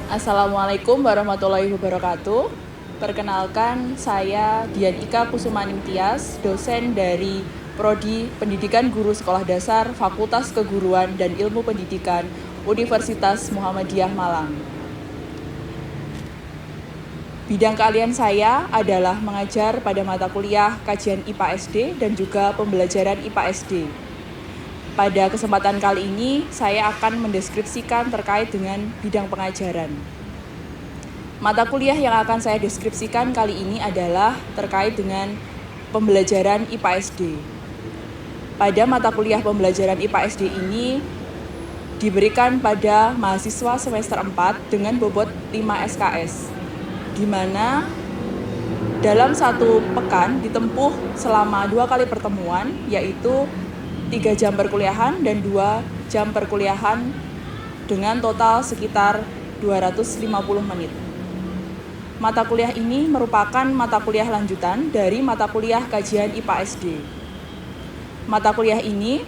Assalamualaikum warahmatullahi wabarakatuh. Perkenalkan, saya Dian Ika Kusumaningtyas, dosen dari Prodi Pendidikan Guru Sekolah Dasar Fakultas Keguruan dan Ilmu Pendidikan Universitas Muhammadiyah Malang. Bidang keahlian saya adalah mengajar pada mata kuliah kajian IPA SD dan juga pembelajaran IPA SD. Pada kesempatan kali ini, saya akan mendeskripsikan terkait dengan bidang pengajaran. Mata kuliah yang akan saya deskripsikan kali ini adalah terkait dengan pembelajaran IPA SD. Pada mata kuliah pembelajaran IPA SD ini diberikan pada mahasiswa semester 4 dengan bobot 5 SKS, di mana dalam satu pekan ditempuh selama 2 kali pertemuan, yaitu 3 jam perkuliahan dan 2 jam perkuliahan dengan total sekitar 250 menit. Mata kuliah ini merupakan mata kuliah lanjutan dari mata kuliah kajian IPA SD. Mata kuliah ini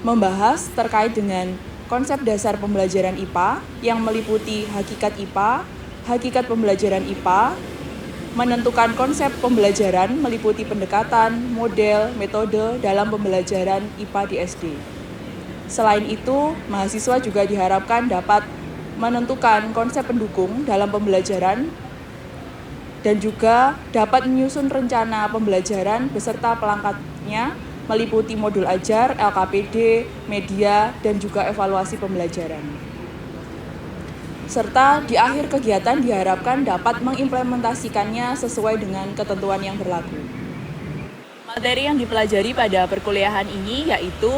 membahas terkait dengan konsep dasar pembelajaran IPA yang meliputi hakikat IPA, hakikat pembelajaran IPA, menentukan konsep pembelajaran meliputi pendekatan, model, metode dalam pembelajaran IPA di SD. Selain itu, mahasiswa juga diharapkan dapat menentukan konsep pendukung dalam pembelajaran dan juga dapat menyusun rencana pembelajaran beserta pelengkapnya meliputi modul ajar, LKPD, media, dan juga evaluasi pembelajaran. Serta di akhir kegiatan diharapkan dapat mengimplementasikannya sesuai dengan ketentuan yang berlaku. Materi yang dipelajari pada perkuliahan ini yaitu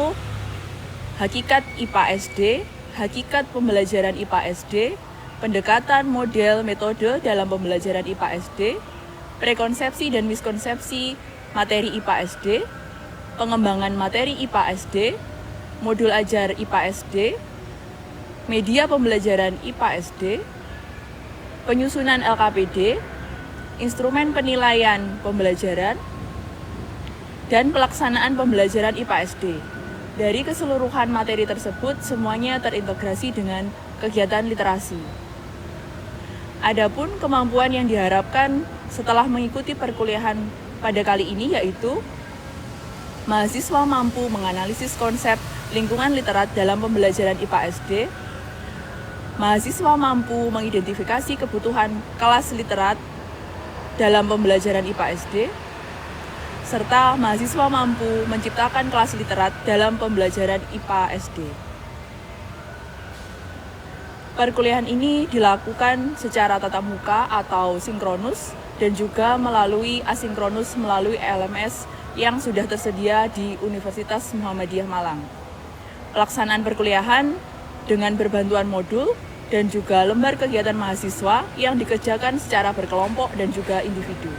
hakikat IPA SD, hakikat pembelajaran IPA SD, pendekatan model metode dalam pembelajaran IPA SD, prekonsepsi dan miskonsepsi materi IPA SD, pengembangan materi IPA SD, modul ajar IPA SD, media pembelajaran IPA SD, penyusunan LKPD, instrumen penilaian pembelajaran, dan pelaksanaan pembelajaran IPA SD. Dari keseluruhan materi tersebut, semuanya terintegrasi dengan kegiatan literasi. Adapun kemampuan yang diharapkan setelah mengikuti perkuliahan pada kali ini yaitu mahasiswa mampu menganalisis konsep lingkungan literat dalam pembelajaran IPA SD, mahasiswa mampu mengidentifikasi kebutuhan kelas literat dalam pembelajaran IPA SD, serta mahasiswa mampu menciptakan kelas literat dalam pembelajaran IPA SD. Perkuliahan ini dilakukan secara tatap muka atau sinkronus dan juga melalui asinkronus melalui LMS yang sudah tersedia di Universitas Muhammadiyah Malang. Pelaksanaan perkuliahan dengan berbantuan modul dan juga lembar kegiatan mahasiswa yang dikerjakan secara berkelompok dan juga individu.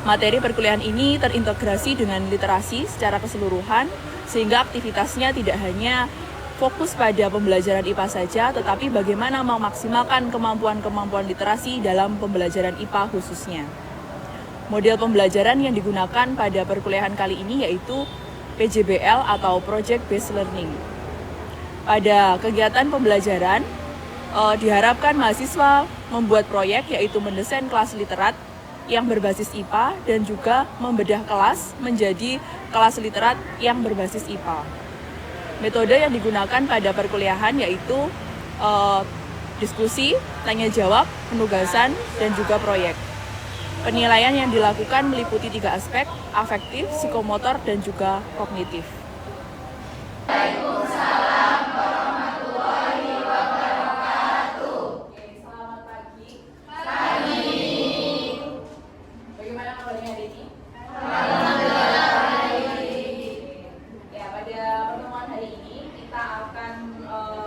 Materi perkuliahan ini terintegrasi dengan literasi secara keseluruhan, sehingga aktivitasnya tidak hanya fokus pada pembelajaran IPA saja, tetapi bagaimana memaksimalkan kemampuan-kemampuan literasi dalam pembelajaran IPA khususnya. Model pembelajaran yang digunakan pada perkuliahan kali ini yaitu PJBL atau Project Based Learning. Pada kegiatan pembelajaran, diharapkan mahasiswa membuat proyek yaitu mendesain kelas literat yang berbasis IPA dan juga membedah kelas menjadi kelas literat yang berbasis IPA. Metode yang digunakan pada perkuliahan yaitu diskusi, tanya jawab, penugasan, dan juga proyek. Penilaian yang dilakukan meliputi 3 aspek, afektif, psikomotor, dan juga kognitif. Waalaikumsalam warahmatullahi wabarakatuh. Oke, selamat pagi. Pagi. Bagaimana kabarnya hari ini? Alhamdulillah baik. Ya, pada pertemuan hari ini kita akan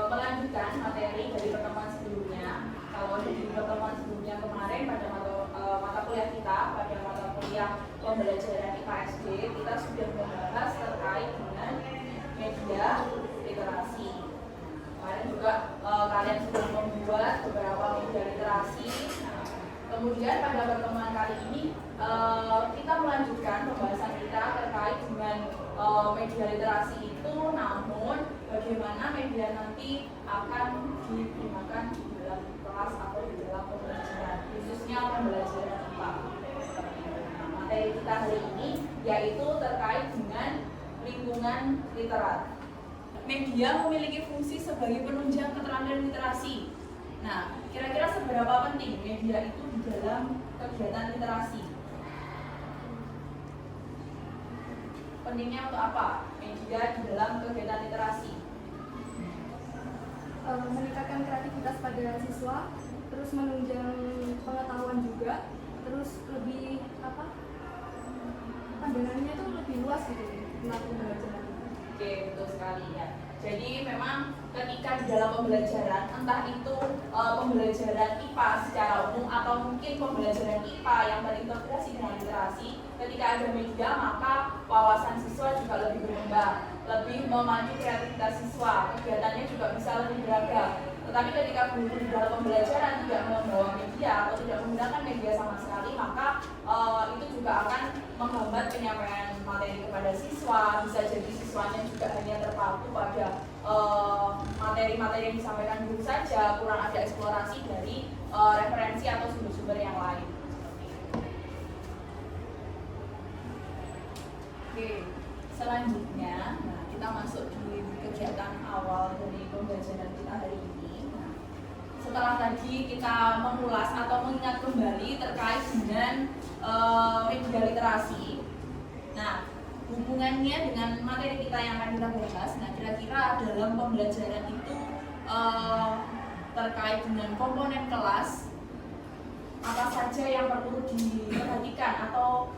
melanjutkan materi dari pertemuan sebelumnya. Kalau di pertemuan sebelumnya kemarin pada mata kuliah kita, pada mata kuliah pembelajaran IPA SD, kita sudah membahas terkait dengan bagaimana media nanti akan digunakan di dalam kelas atau di dalam pembelajaran, khususnya pembelajaran IPA. Nah, materi kita hari ini yaitu terkait dengan lingkungan literat. Media memiliki fungsi sebagai penunjang keterampilan literasi. Nah, kira-kira seberapa penting media itu di dalam kegiatan literasi? Pentingnya untuk apa media di dalam kegiatan literasi? Meningkatkan kreativitas pada siswa, terus menunjang pengetahuan juga, terus lebih pandangannya itu lebih luas gitu tentang pembelajaran. Oke, betul sekali ya. Jadi memang ketika di dalam pembelajaran, entah itu pembelajaran IPA secara umum atau mungkin pembelajaran IPA yang terintegrasi dengan literasi, ketika ada media maka wawasan siswa juga lebih berkembang, lebih memacu kreativitas siswa, kegiatannya juga bisa lebih beragam. Tetapi ketika guru di dalam pembelajaran tidak membawa media atau tidak menggunakan media sama sekali, maka itu juga akan menghambat penyampaian materi kepada siswa. Bisa jadi siswanya juga hanya terpaku pada materi-materi yang disampaikan guru saja, kurang ada eksplorasi dari referensi atau sumber-sumber yang lain. Oke, selanjutnya kita masuk di kegiatan awal dari pembelajaran kita hari ini. Setelah tadi kita mengulas atau mengingat kembali terkait dengan media literasi. Nah, hubungannya dengan materi kita yang akan kita bahas. Nah, kira-kira dalam pembelajaran itu terkait dengan komponen kelas, apa saja yang perlu diperhatikan atau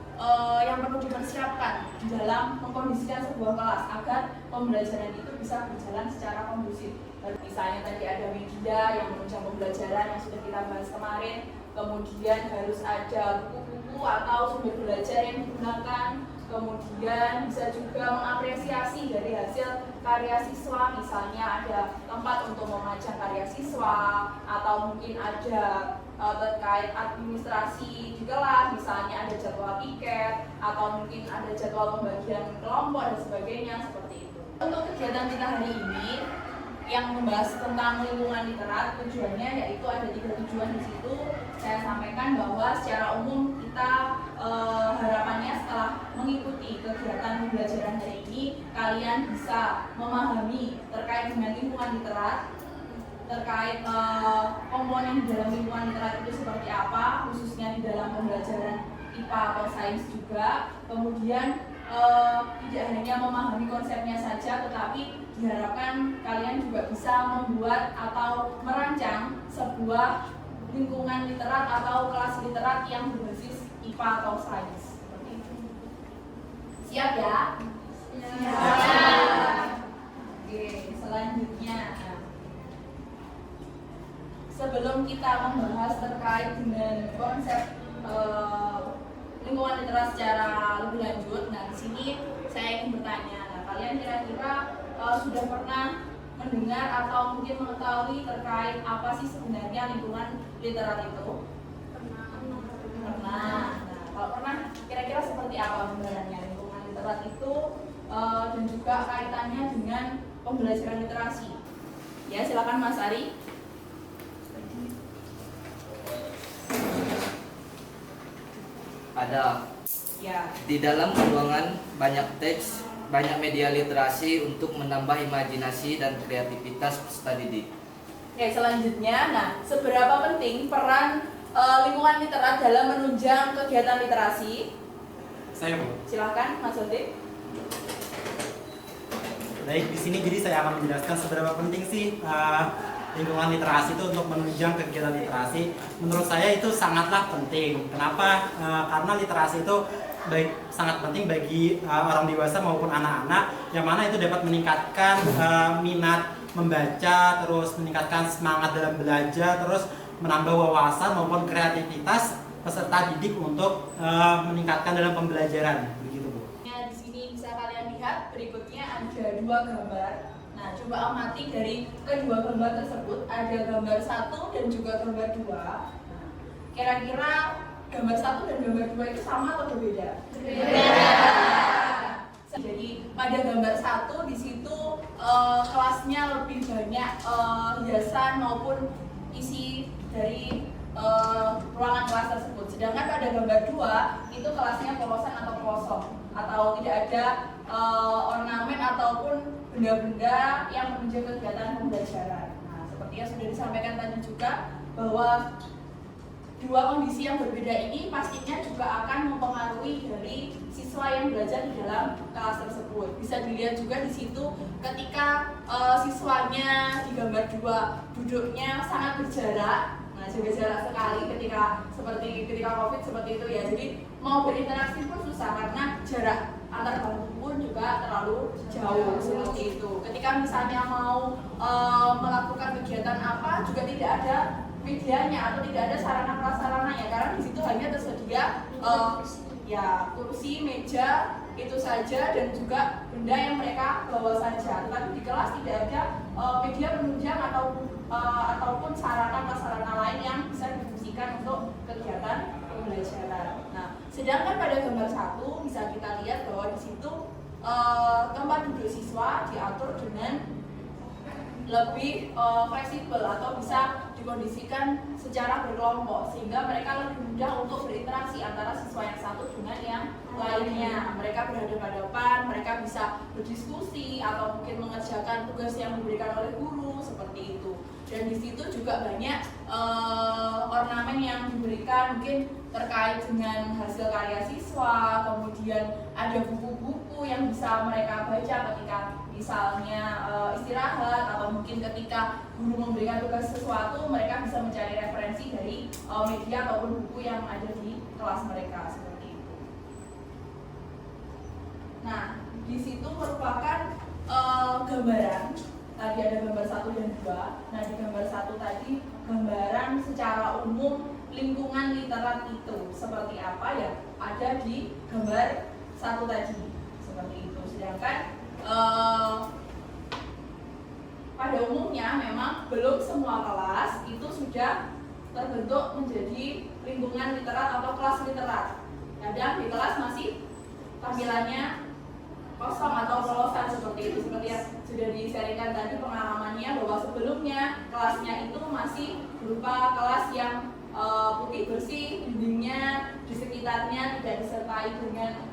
yang perlu dipersiapkan di dalam mengkondisikan sebuah kelas agar pembelajaran itu bisa berjalan secara kondusif. Misalnya tadi ada media yang menunjang pembelajaran yang sudah kita bahas kemarin, kemudian harus ada buku-buku atau sumber belajar yang digunakan, kemudian bisa juga mengapresiasi dari hasil karya siswa, misalnya ada tempat untuk memajang karya siswa, atau mungkin ada terkait administrasi di kelas, misalnya ada jadwal piket, atau mungkin ada jadwal pembagian kelompok dan sebagainya, seperti itu. Untuk kegiatan kita hari ini yang membahas tentang lingkungan literat, tujuannya yaitu ada 3 tujuan di situ. Saya sampaikan bahwa secara umum kita harapannya setelah mengikuti kegiatan pembelajaran hari ini, kalian bisa memahami terkait dengan lingkungan literat, terkait komponen di dalam lingkungan literat itu seperti apa, khususnya di dalam pembelajaran IPA atau sains juga. Kemudian tidak hanya memahami konsepnya saja, tetapi diharapkan kalian juga bisa membuat atau merancang sebuah lingkungan literat atau kelas literat yang berbasis IPA atau sains. Seperti itu. Siap ya? Siap. Oke, selanjutnya. Sebelum kita membahas terkait dengan konsep lingkungan literat secara lebih lanjut, nah di sini saya ingin bertanya, nah, kalian kira-kira sudah pernah mendengar atau mungkin mengetahui terkait apa sih sebenarnya lingkungan literat itu? Pernah. Nah, kalau pernah, kira-kira seperti apa gambarannya lingkungan literat itu dan juga kaitannya dengan pembelajaran literasi? Ya, silakan Mas Ari. Ada. Ya. Di dalam ruangan banyak teks, banyak media literasi untuk menambah imajinasi dan kreativitas peserta didik. Oke, selanjutnya, nah seberapa penting peran lingkungan literat dalam menunjang kegiatan literasi? Saya Bu. Silakan Mas Odik. Baik, di sini jadi saya akan menjelaskan seberapa penting sih lingkungan literasi itu untuk menunjang kegiatan literasi. Menurut saya itu sangatlah penting. Kenapa? Karena literasi itu sangat penting bagi orang dewasa maupun anak-anak, yang mana itu dapat meningkatkan minat membaca, terus meningkatkan semangat dalam belajar, terus menambah wawasan maupun kreativitas peserta didik untuk meningkatkan dalam pembelajaran. Begitu Bu. Ya, di sini bisa kalian lihat berikutnya ada 2 gambar. Nah, coba amati dari kedua gambar tersebut, ada gambar 1 dan juga gambar 2. Nah, kira-kira gambar 1 dan gambar 2 itu sama atau berbeda? Berbeda. Jadi pada gambar 1 di situ kelasnya lebih banyak hiasan maupun isi dari ruangan kelas tersebut. Sedangkan pada gambar 2 itu kelasnya polosan atau kosong atau tidak ada ornamen ataupun benda-benda yang menunjang kegiatan pembelajaran. Nah, seperti yang sudah disampaikan tadi juga bahwa dua kondisi yang berbeda ini pastinya juga akan mempengaruhi dari siswa yang belajar di dalam kelas tersebut. Bisa dilihat juga di situ ketika siswanya di gambar 2 duduknya sangat berjarak. Nah, jaga jarak sekali ketika COVID seperti itu ya. Jadi mau berinteraksi pun susah karena jarak antar bangku pun juga terlalu jauh seperti itu. Ketika misalnya mau melakukan kegiatan apa juga tidak ada medianya atau tidak ada sarana prasarananya karena di situ hanya tersedia kursi, meja itu saja dan juga benda yang mereka bawa saja. Tetapi di kelas tidak ada media penunjang ataupun sarana prasarana lain yang bisa difungsikan untuk kegiatan pembelajaran. Nah, sedangkan pada gambar 1 bisa kita lihat bahwa di situ tempat duduk siswa diatur dengan lebih fleksibel atau bisa dikondisikan secara berkelompok sehingga mereka lebih mudah untuk berinteraksi antara siswa yang satu dengan yang lainnya. Mereka berhadapan-hadapan, mereka bisa berdiskusi atau mungkin mengerjakan tugas yang diberikan oleh guru seperti itu. Dan di situ juga banyak ornamen yang diberikan mungkin terkait dengan hasil karya siswa, kemudian ada buku-buku yang bisa mereka baca ketika misalnya istirahat atau mungkin ketika guru memberikan tugas sesuatu, mereka bisa mencari referensi dari media ataupun buku yang ada di kelas mereka seperti itu. Nah, di situ merupakan gambaran. Tadi ada gambar 1 dan 2. Nah, di gambar 1 tadi gambaran secara umum lingkungan literat itu seperti apa ya ada di gambar 1 tadi seperti itu. Sedangkan pada umumnya memang belum semua kelas itu sudah terbentuk menjadi lingkungan literat atau kelas literat. Kadang di kelas masih tampilannya kosong atau polosan seperti itu, seperti yang sudah disampaikan tadi pengalamannya bahwa sebelumnya kelasnya itu masih berupa kelas yang putih bersih, dindingnya di sekitarnya tidak disertai dengan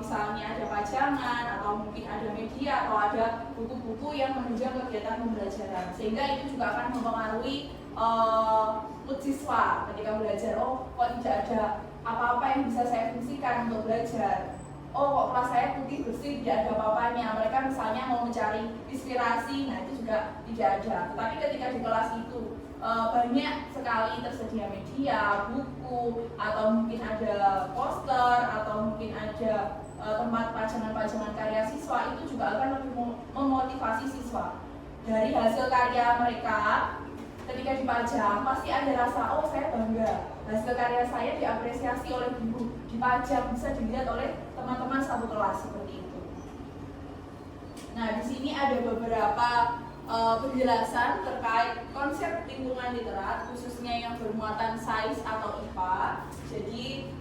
misalnya ada pajangan atau mungkin ada media atau ada buku-buku yang menunjang kegiatan pembelajaran, sehingga itu juga akan mempengaruhi mood siswa ketika belajar. Oh, kok tidak ada apa-apa yang bisa saya fungsikan untuk belajar. Oh, kok kelas saya putih bersih tidak ada apa-apanya. Mereka misalnya mau mencari inspirasi, nah itu juga tidak ada. Tetapi ketika di kelas itu banyak sekali tersedia media, buku, atau mungkin ada poster, atau mungkin ada tempat pajangan-pajangan karya siswa, itu juga akan lebih memotivasi siswa. Dari hasil karya mereka, ketika dipajang, pasti ada rasa, oh saya bangga, hasil karya saya diapresiasi oleh guru, dipajang, bisa dilihat oleh teman-teman satu kelas seperti itu. Nah, di sini ada beberapa penjelasan terkait konsep lingkungan literat, khususnya yang bermuatan sains atau IPA. Jadi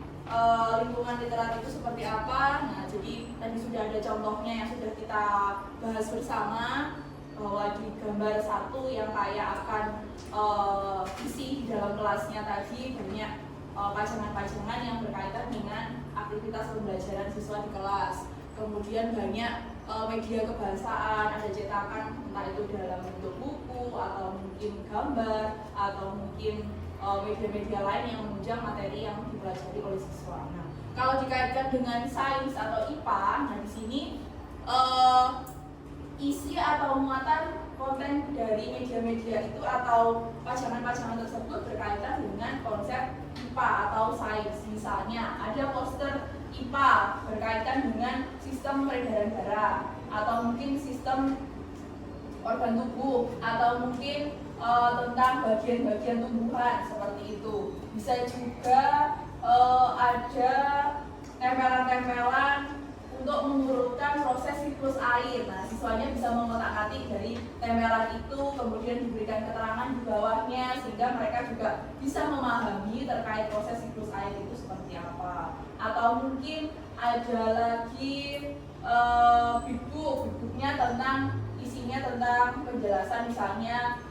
lingkungan literat itu seperti apa? Nah, jadi tadi sudah ada contohnya yang sudah kita bahas bersama, bahwa di gambar 1 yang kayak akan isi di dalam kelasnya tadi banyak pajangan-pajangan yang berkaitan dengan aktivitas pembelajaran siswa di kelas. Kemudian banyak media kebahasaan, ada cetakan entah itu dalam bentuk buku atau mungkin gambar atau mungkin media-media lain yang menunjang materi yang dipelajari oleh siswa. Nah, kalau dikaitkan dengan sains atau IPA, nah di sini isi atau muatan konten dari media-media itu atau pajangan-pajangan tersebut berkaitan dengan konsep IPA atau sains. Misalnya ada poster IPA berkaitan dengan sistem peredaran darah atau mungkin sistem organ tubuh atau mungkin tentang bagian-bagian tumbuhan seperti itu. Bisa juga ada tempelan-tempelan untuk mengurutkan proses siklus air. Nah, siswanya bisa mengotak-atik dari tempelan itu, kemudian diberikan keterangan di bawahnya sehingga mereka juga bisa memahami terkait proses siklus air itu seperti apa. Atau mungkin ada lagi big booknya tentang isinya tentang penjelasan misalnya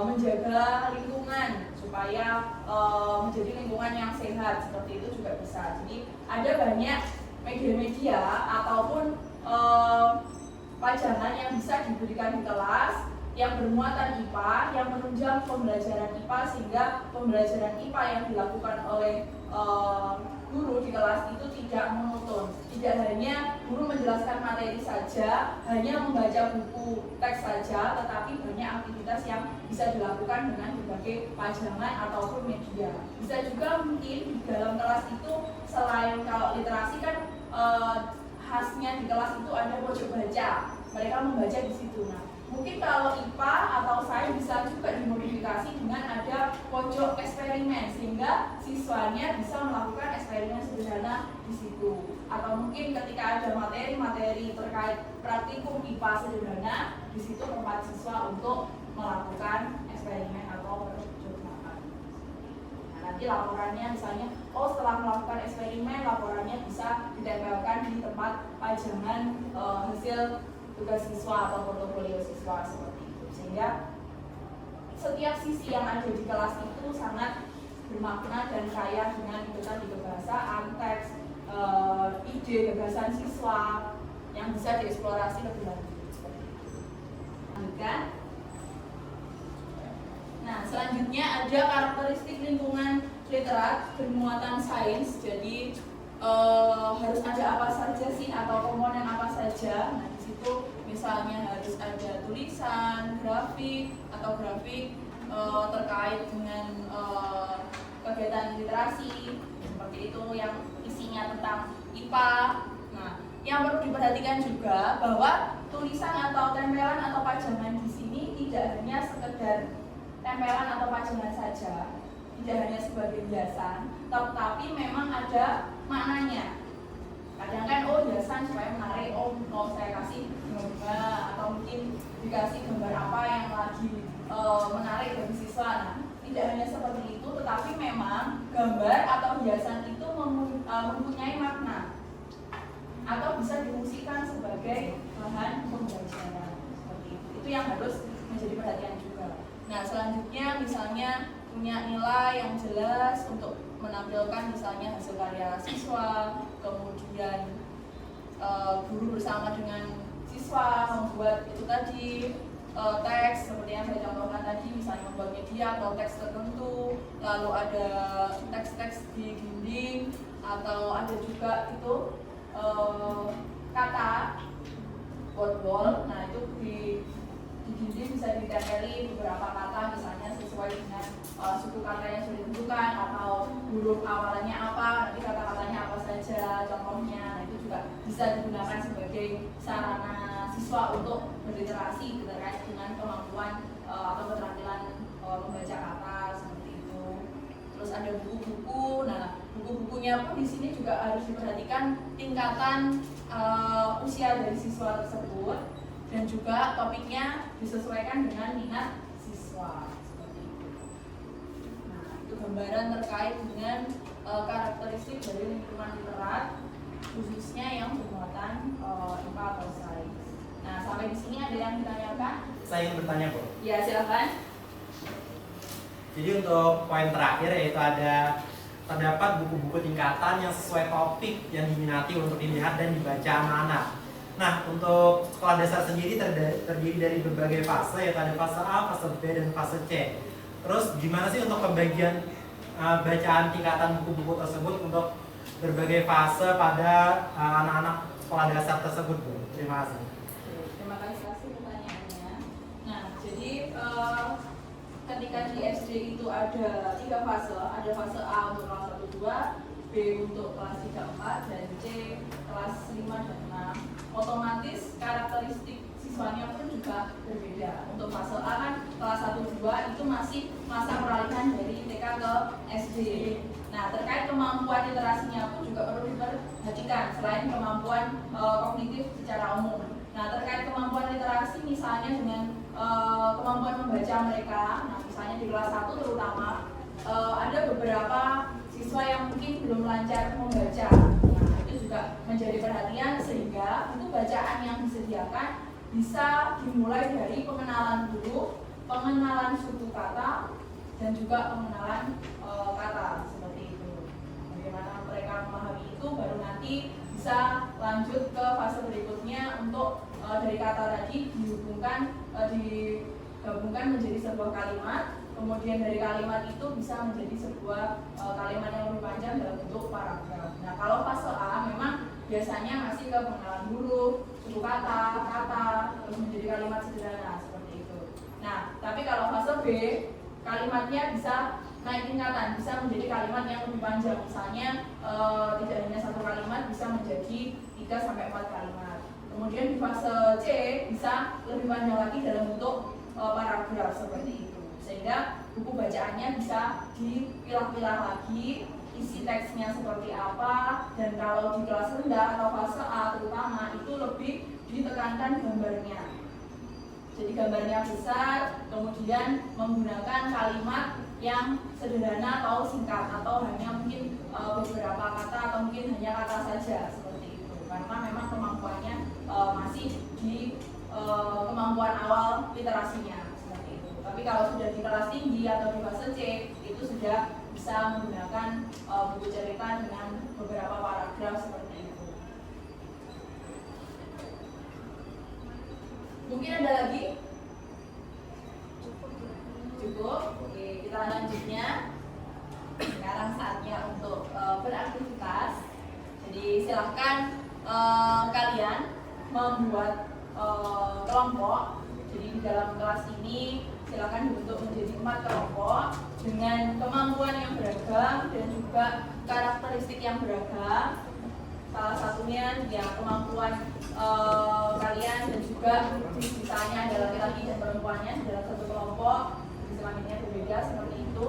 menjaga lingkungan supaya menjadi lingkungan yang sehat, seperti itu juga bisa. Jadi ada banyak media-media ataupun pajangan yang bisa diberikan di kelas yang bermuatan IPA, yang menunjang pembelajaran IPA, sehingga pembelajaran IPA yang dilakukan oleh guru di kelas itu tidak monoton. Tidak hanya guru menjelaskan materi saja, hanya membaca buku teks saja, tetapi banyak aktivitas yang bisa dilakukan dengan berbagai pajangan ataupun media. Bisa juga mungkin di dalam kelas itu, selain kalau literasi kan khasnya di kelas itu ada pojok baca, mereka membaca di situ. Nah, mungkin kalau IPA atau sains bisa juga dimodifikasi dengan ada pojok eksperimen, sehingga siswanya bisa melakukan eksperimen sederhana di situ. Atau mungkin ketika ada materi-materi terkait praktikum IPA sederhana, di situ tempat siswa untuk melakukan eksperimen atau percobaan. Nah, nanti laporannya misalnya, setelah melakukan eksperimen, laporannya bisa ditempelkan di tempat pajangan hasil tugas siswa atau portofolio siswa, seperti itu. Sehingga setiap sisi yang ada di kelas itu sangat bermakna dan kaya dengan itu tadi, kebahasaan, teks, ide, gagasan siswa yang bisa dieksplorasi lebih lanjut. Lanjutkan. Nah, selanjutnya ada karakteristik lingkungan literat bermuatan sains. Jadi harus ada apa saja sih, atau komponen apa saja. Nah, di situ misalnya harus ada tulisan, grafik atau grafik terkait dengan kegiatan literasi, seperti itu yang isinya tentang IPA. Nah, yang perlu diperhatikan juga bahwa tulisan atau tempelan atau pajangan di sini tidak hanya sekedar tempelan atau pajangan saja, tidak hanya sebagai hiasan, tetapi memang ada maknanya. Kadang kan hiasan supaya menarik, mau saya kasih gambar atau mungkin dikasih gambar apa yang lagi menarik bagi siswa. Nah, tidak hanya seperti itu, tetapi memang gambar atau hiasan itu mempunyai makna atau bisa difungsikan sebagai bahan pembelajaran, seperti itu. Itu yang harus menjadi perhatian juga. Nah, selanjutnya misalnya punya nilai yang jelas untuk menampilkan misalnya hasil karya siswa, kemudian guru bersama dengan siswa membuat itu tadi teks seperti yang saya contohkan tadi, misalnya membuat media atau teks tertentu, lalu ada teks-teks di dinding, atau ada juga itu kata wall. Nah, itu di dinding bisa ditempeli beberapa kata misalnya sesuai dengan suku kata yang sudah ditentukan, atau huruf awalannya apa, nanti kata-katanya apa saja contohnya. Nah, itu juga bisa digunakan sebagai sarana siswa untuk berliterasi terkait dengan kemampuan atau keterampilan membaca kata, seperti itu. Terus ada buku-buku. Nah, buku-bukunya pun di sini juga harus diperhatikan tingkatan usia dari siswa tersebut, dan juga topiknya disesuaikan dengan minat siswa, seperti itu. Nah, itu gambaran terkait dengan karakteristik dari lingkungan literat, khususnya yang bermuatan IPA atau sains. Nah, sampai di sini ada yang ditanyakan? Saya ingin bertanya, Bu. Ya, silakan. Jadi untuk poin terakhir yaitu terdapat buku-buku tingkatan yang sesuai topik yang diminati untuk dilihat dan dibaca anak-anak. Nah, untuk sekolah dasar sendiri terdiri dari berbagai fase, yaitu ada fase A, fase B, dan fase C. Terus gimana sih untuk pembagian bacaan tingkatan buku-buku tersebut untuk berbagai fase pada anak-anak sekolah dasar tersebut, Bu? Terima kasih. Terima kasih pertanyaannya. Nah, jadi ketika di SD itu ada 3 fase, ada fase A untuk kelas 1, 2, B untuk kelas 3, 4, dan C kelas 5 dan 6. Otomatis karakteristik siswanya pun juga berbeda. Untuk fase A kan kelas 1, 2 itu masih masa peralihan dari TK ke SD. Nah, terkait kemampuan literasinya pun juga perlu diperhatikan selain kemampuan kognitif secara umum. Nah, terkait kemampuan literasi misalnya dengan kemampuan membaca mereka. Nah, misalnya di kelas 1 terutama ada beberapa siswa yang mungkin belum lancar membaca. Nah, itu juga menjadi perhatian, sehingga buku bacaan yang disediakan bisa dimulai dari pengenalan huruf, pengenalan suku kata, dan juga pengenalan kata, seperti itu. Bagaimana mereka memahami itu, baru nanti bisa lanjut ke fase berikutnya untuk dari kata tadi digabungkan menjadi sebuah kalimat, kemudian dari kalimat itu bisa menjadi sebuah kalimat yang lebih panjang dalam bentuk paragraf. Nah, kalau fase A memang biasanya masih ke pengenalan huruf, suku kata, terus menjadi kalimat sederhana seperti itu. Nah, tapi kalau fase B, kalimatnya bisa naik tingkatan, bisa menjadi kalimat yang lebih panjang. Misalnya tidak hanya satu kalimat, bisa menjadi 3-4 kalimat. Kemudian di fase C bisa lebih panjang lagi dalam bentuk paragraf seperti itu. Sehingga buku bacaannya bisa dipilah-pilah lagi, isi teksnya seperti apa, dan kalau di kelas rendah atau fase A terutama itu lebih ditekankan gambarnya. Jadi gambarnya besar, kemudian menggunakan kalimat yang sederhana atau singkat, atau hanya mungkin beberapa kata atau mungkin hanya kata saja seperti itu. Karena memang kemampuannya masih di kemampuan awal literasinya seperti itu. Tapi kalau sudah di kelas tinggi atau di fase C itu sudah bisa menggunakan buku cerita dengan beberapa paragraf seperti itu. Mungkin ada lagi? Cukup? Oke, kita lanjutnya. Sekarang saatnya untuk beraktivitas. Jadi silahkan kalian membuat kelompok. Jadi di dalam kelas ini silakan dibentuk menjadi 4 kelompok dengan kemampuan yang beragam dan juga karakteristik yang beragam. Salah satunya yang kemampuan kalian dan juga misalnya ada laki-laki dan perempuannya dalam satu kelompok, kelaminnya berbeda seperti itu.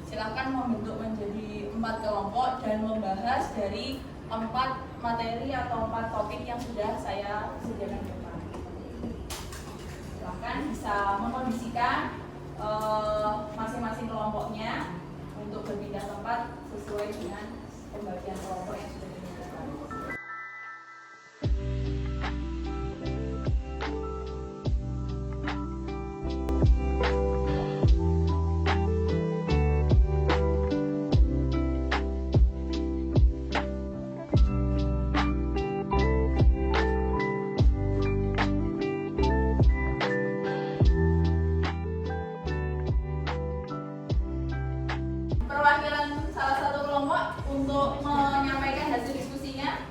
Silakan membentuk menjadi 4 kelompok dan membahas dari 4 materi atau 4 topik yang sudah saya sediakan di depan. Silakan bisa mengkondisikan masing-masing kelompoknya untuk berpindah tempat sesuai dengan pembagian kelompok yang sudah ditentukan. Perwakilan salah satu kelompok untuk menyampaikan hasil diskusinya.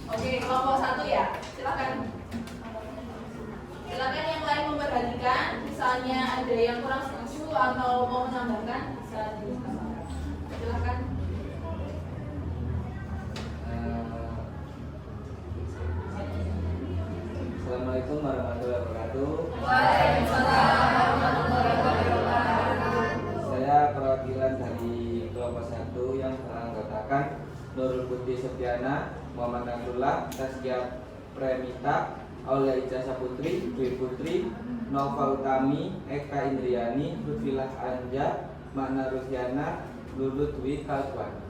Oke, kelompok 1 ya, silakan. Silakan yang lain memperhatikan, misalnya ada yang kurang setuju atau mau menambahkan, bisa disampaikan. Silakan. Assalamualaikum warahmatullahi wabarakatuh. Waalaikumsalam warahmatullahi wabarakatuh. Saya perwakilan dari kelompok 1 yang beranggotakan Nurul Putri Septiana, Muhammad Nasrullah, Taskia Premita, Aulia Ijazah Putri, Dwi Putri, Nova Utami, Eka Indriani, Lutfilah Anja, Makna Rusyana, Lulu Dwi Kalkuan.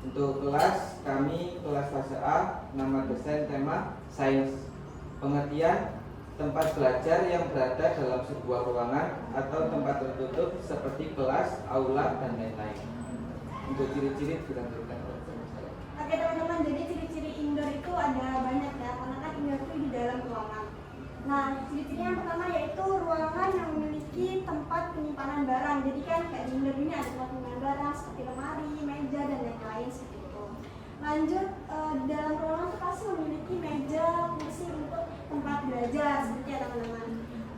Untuk kelas, kami kelas fase A, nama desain tema sains. Pengertian, tempat belajar yang berada dalam sebuah ruangan atau tempat tertutup seperti kelas, aula, dan lain-lain. Untuk ciri-ciri dilanjutkan. Oke teman-teman, jadi ciri-ciri indoor itu ada banyak ya, karena kan indoor itu di dalam ruangan. Nah, ciri-ciri yang pertama yaitu ruangan yang memiliki tempat penyimpanan barang. Jadi kan kayak di indoor ini ada tempat penyimpanan barang seperti lemari, meja, dan lain-lain seperti itu. Lanjut, di dalam ruangan itu pasti memiliki meja, kursi untuk tempat belajar seperti ya teman-teman.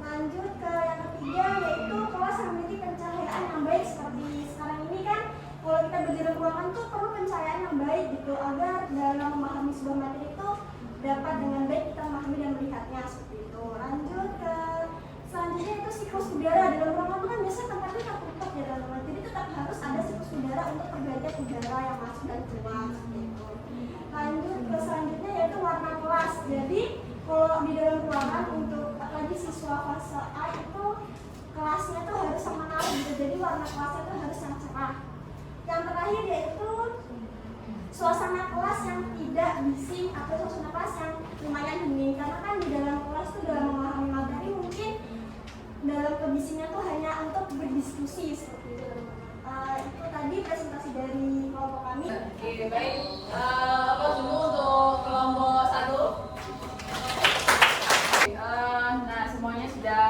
Lanjut ke yang ketiga yaitu kelas yang memiliki pencahayaan yang baik. Seperti sekarang ini kan kalau kita belajar di ruangan tuh perlu pencahayaan yang baik gitu, agar dalam memahami sebuah materi itu dapat dengan baik kita memahami dan melihatnya seperti itu. Lanjut ke selanjutnya itu siklus udara. Dalam ruangan itu kan biasanya tempatnya tertutup ya teman-teman, jadi tetap harus ada siklus udara untuk pergantian udara yang masuk dan keluar seperti itu. Lanjut ke selanjutnya yaitu warna kelas. Jadi kalau di dalam ruangan untuk apalagi siswa fase A itu kelasnya tuh harus yang menarik gitu, jadi warna kelasnya tuh harus yang cerah. Yang terakhir yaitu suasana kelas yang tidak bising atau suasana kelas yang lumayan hening, karena kan di dalam kelas tuh dalam memahami materi mungkin dalam kebisingan tuh hanya untuk berdiskusi seperti itu. Itu tadi presentasi dari kelompok kami. Oke, baik. Apa dulu untuk kelompok 1? Nah, semuanya sudah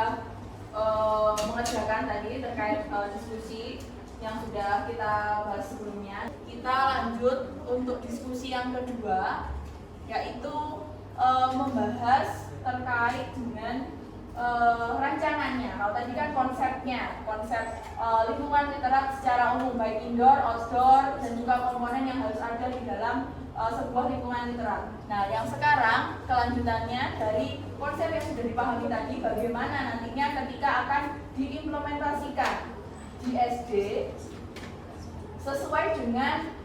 mengerjakan tadi terkait diskusi yang sudah kita bahas sebelumnya. Kita lanjut untuk diskusi yang kedua, yaitu membahas terkait dengan rancangannya. Kalau tadi kan konsepnya, konsep lingkungan literat secara umum, baik indoor, outdoor, dan juga komponen yang harus ada di dalam sebuah lingkungan literat. Nah, yang sekarang kelanjutannya dari konsep yang sudah dipahami tadi, bagaimana nantinya ketika akan diimplementasikan di SD sesuai dengan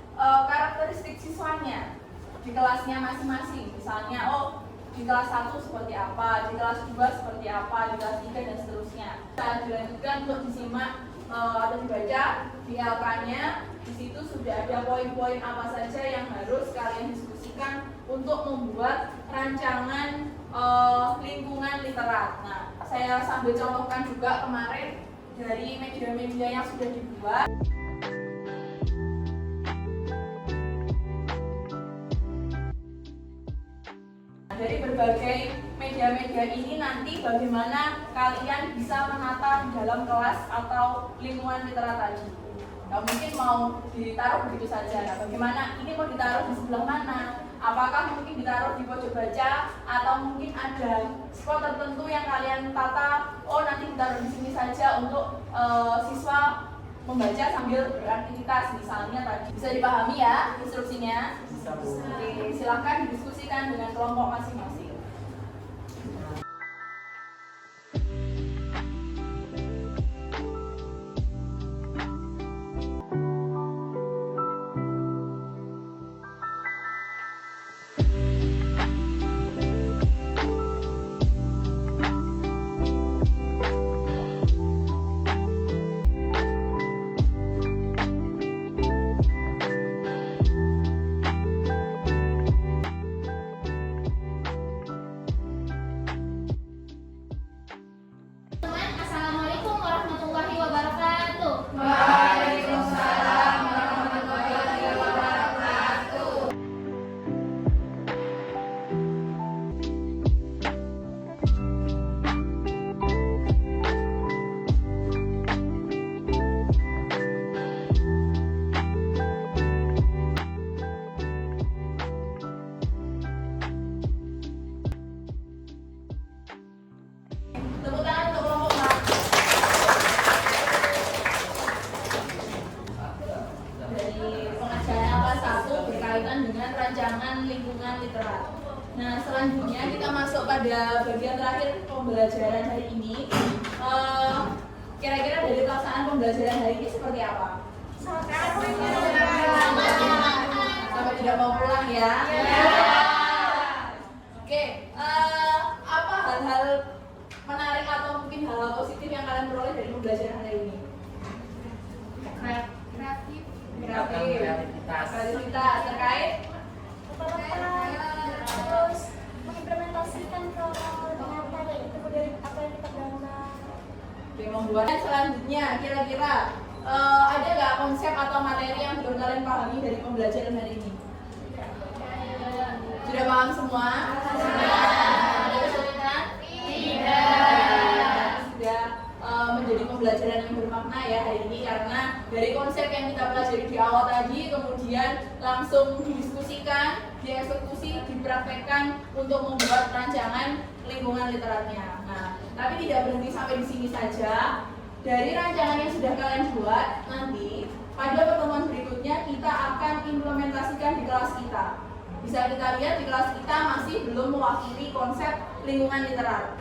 karakteristik siswanya di kelasnya masing-masing. Misalnya, di kelas 1 seperti apa, di kelas 2 seperti apa, di kelas 3 dan seterusnya. Saat dilanjutkan untuk disimak atau dibaca di LK-nya, di situ sudah ada poin-poin apa saja yang harus kalian diskusikan untuk membuat rancangan lingkungan literat. Nah, saya sambil contohkan juga kemarin dari media-media yang sudah dibuat. Dari berbagai media-media ini nanti bagaimana kalian bisa menata di dalam kelas atau lingkungan literat tadi. Nggak mungkin mau ditaruh begitu saja. Nah, bagaimana ini mau ditaruh di sebelah mana? Apakah mungkin ditaruh di pojok baca atau mungkin ada spot tertentu yang kalian tata? Nanti ditaruh di sini saja untuk siswa membaca sambil beraktivitas, misalnya tadi. Bisa dipahami ya instruksinya? Bisa, Bu. Oke, silahkan didiskusikan dengan kelompok masing-masing. Assalamualaikum warahmatullahi wabarakatuh. Waalaikumsalam warahmatullahi wabarakatuh. Tepuk tangan untuk kelompok dari pengajaran kelas 1 berkaitan dengan rancangan lingkungan literat. Nah, selanjutnya kita masuk pada bagian terakhir pembelajaran hari ini. Kira-kira dari pelaksanaan pembelajaran hari ini seperti apa? Sampai tidak mau pulang ya? Oke, apa hal-hal menarik atau mungkin hal-hal positif yang kalian peroleh dari pembelajaran hari ini? Kreativitas terkait Terus mengimplementasikan ke nyata, yaitu dari apa yang kita gambar. Oke, membuat. Selanjutnya, kira-kira ada nggak konsep atau materi yang belum kalian pahami dari pembelajaran hari ini? Sudah paham semua? Ada kesulitan? Tidak. Sudah menjadi pembelajaran yang bermakna ya hari ini, karena dari konsep yang kita pelajari di awal tadi kemudian langsung didiskusikan, dieksekusi, dipraktekkan untuk membuat rancangan lingkungan literatnya. Nah, tapi tidak berhenti sampai di sini saja. Dari rancangan yang sudah kalian buat, nanti pada pertemuan berikutnya kita akan implementasikan di kelas kita. Bisa kita lihat di kelas kita masih belum mewakili konsep lingkungan literat.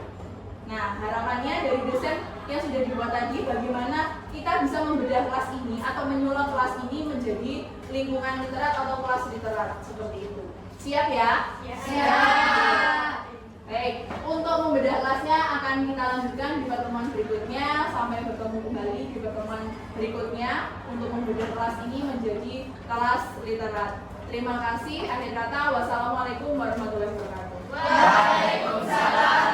Nah, harapannya dari dosen yang sudah dibuat tadi, bagaimana kita bisa membedah kelas ini atau menyulap kelas ini menjadi lingkungan literat atau kelas literat, seperti itu. Siap ya? Siap. Baik, untuk membedah kelasnya akan kita lanjutkan di pertemuan berikutnya. Sampai bertemu kembali di pertemuan berikutnya untuk membedah kelas ini menjadi kelas literat. Terima kasih. Akhir kata, wassalamualaikum warahmatullahi wabarakatuh. Waalaikumsalam